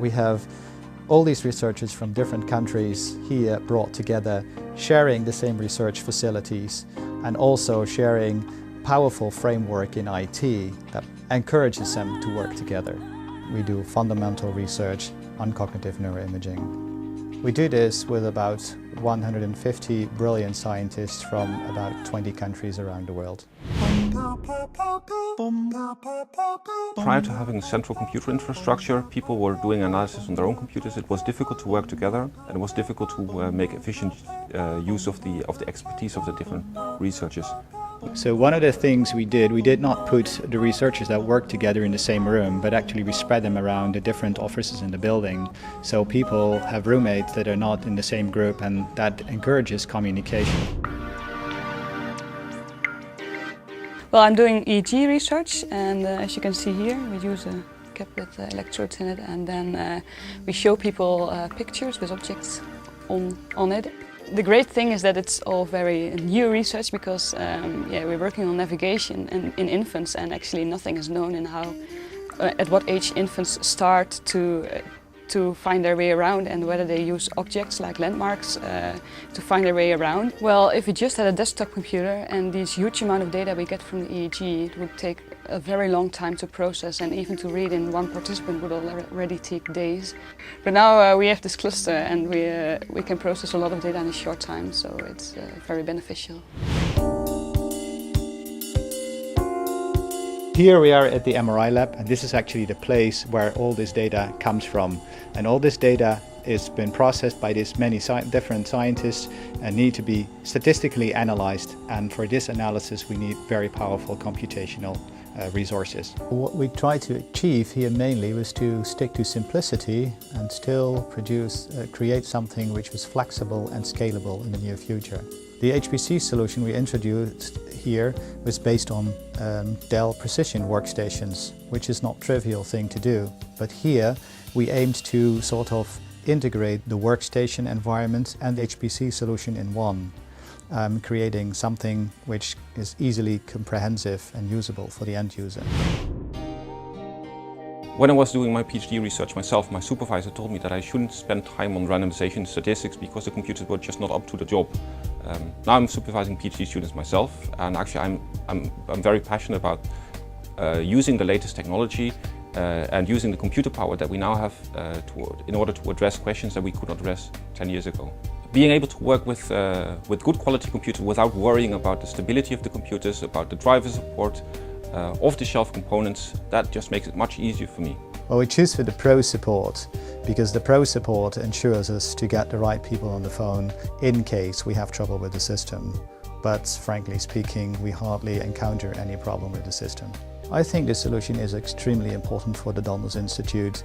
We have all these researchers from different countries here brought together, sharing the same research facilities and also sharing powerful framework in IT that encourages them to work together. We do fundamental research on cognitive neuroimaging. We do this with about 150 brilliant scientists from about 20 countries around the world. Prior to having a central computer infrastructure, people were doing analysis on their own computers. It was difficult to work together, and it was difficult to make efficient use of the expertise of the different researchers. So one of the things we did not put the researchers that work together in the same room, but actually we spread them around the different offices in the building. So people have roommates that are not in the same group, and that encourages communication. Well, I'm doing EEG research, and as you can see here, we use a cap with electrodes in it, and then we show people pictures with objects on it. The great thing is that it's all very new research because we're working on navigation in infants, and actually nothing is known in how, at what age infants start to find their way around, and whether they use objects like landmarks to find their way around. Well, if we just had a desktop computer and this huge amount of data we get from the EEG, it would take a very long time to process, and even to read in one participant would already take days. But now we have this cluster, and we can process a lot of data in a short time, so it's very beneficial. Here we are at the MRI lab, and this is actually the place where all this data comes from. And all this data has been processed by these many different scientists and need to be statistically analyzed. And for this analysis we need very powerful computational resources. What we tried to achieve here mainly was to stick to simplicity and still create something which was flexible and scalable in the near future. The HPC solution we introduced here was based on Dell Precision workstations, which is not a trivial thing to do. But here we aimed to sort of integrate the workstation environment and the HPC solution in one, creating something which is easily comprehensive and usable for the end user. When I was doing my PhD research myself, my supervisor told me that I shouldn't spend time on randomization statistics because the computers were just not up to the job. Now I'm supervising PhD students myself, and actually I'm very passionate about using the latest technology and using the computer power that we now have in order to address questions that we could not address 10 years ago. Being able to work with good quality computers without worrying about the stability of the computers, about the driver support, off-the-shelf components, that just makes it much easier for me. Well, we choose for the Pro support because the Pro support ensures us to get the right people on the phone in case we have trouble with the system. But frankly speaking, we hardly encounter any problem with the system. I think this solution is extremely important for the Donders Institute.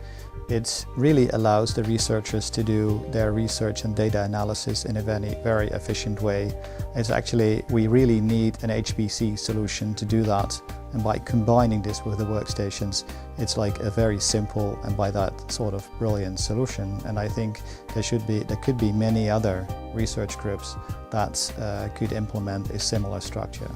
It really allows the researchers to do their research and data analysis in a very efficient way. It's actually, we really need an HPC solution to do that. And by combining this with the workstations, it's like a very simple and by that sort of brilliant solution. And I think there could be many other research groups that could implement a similar structure.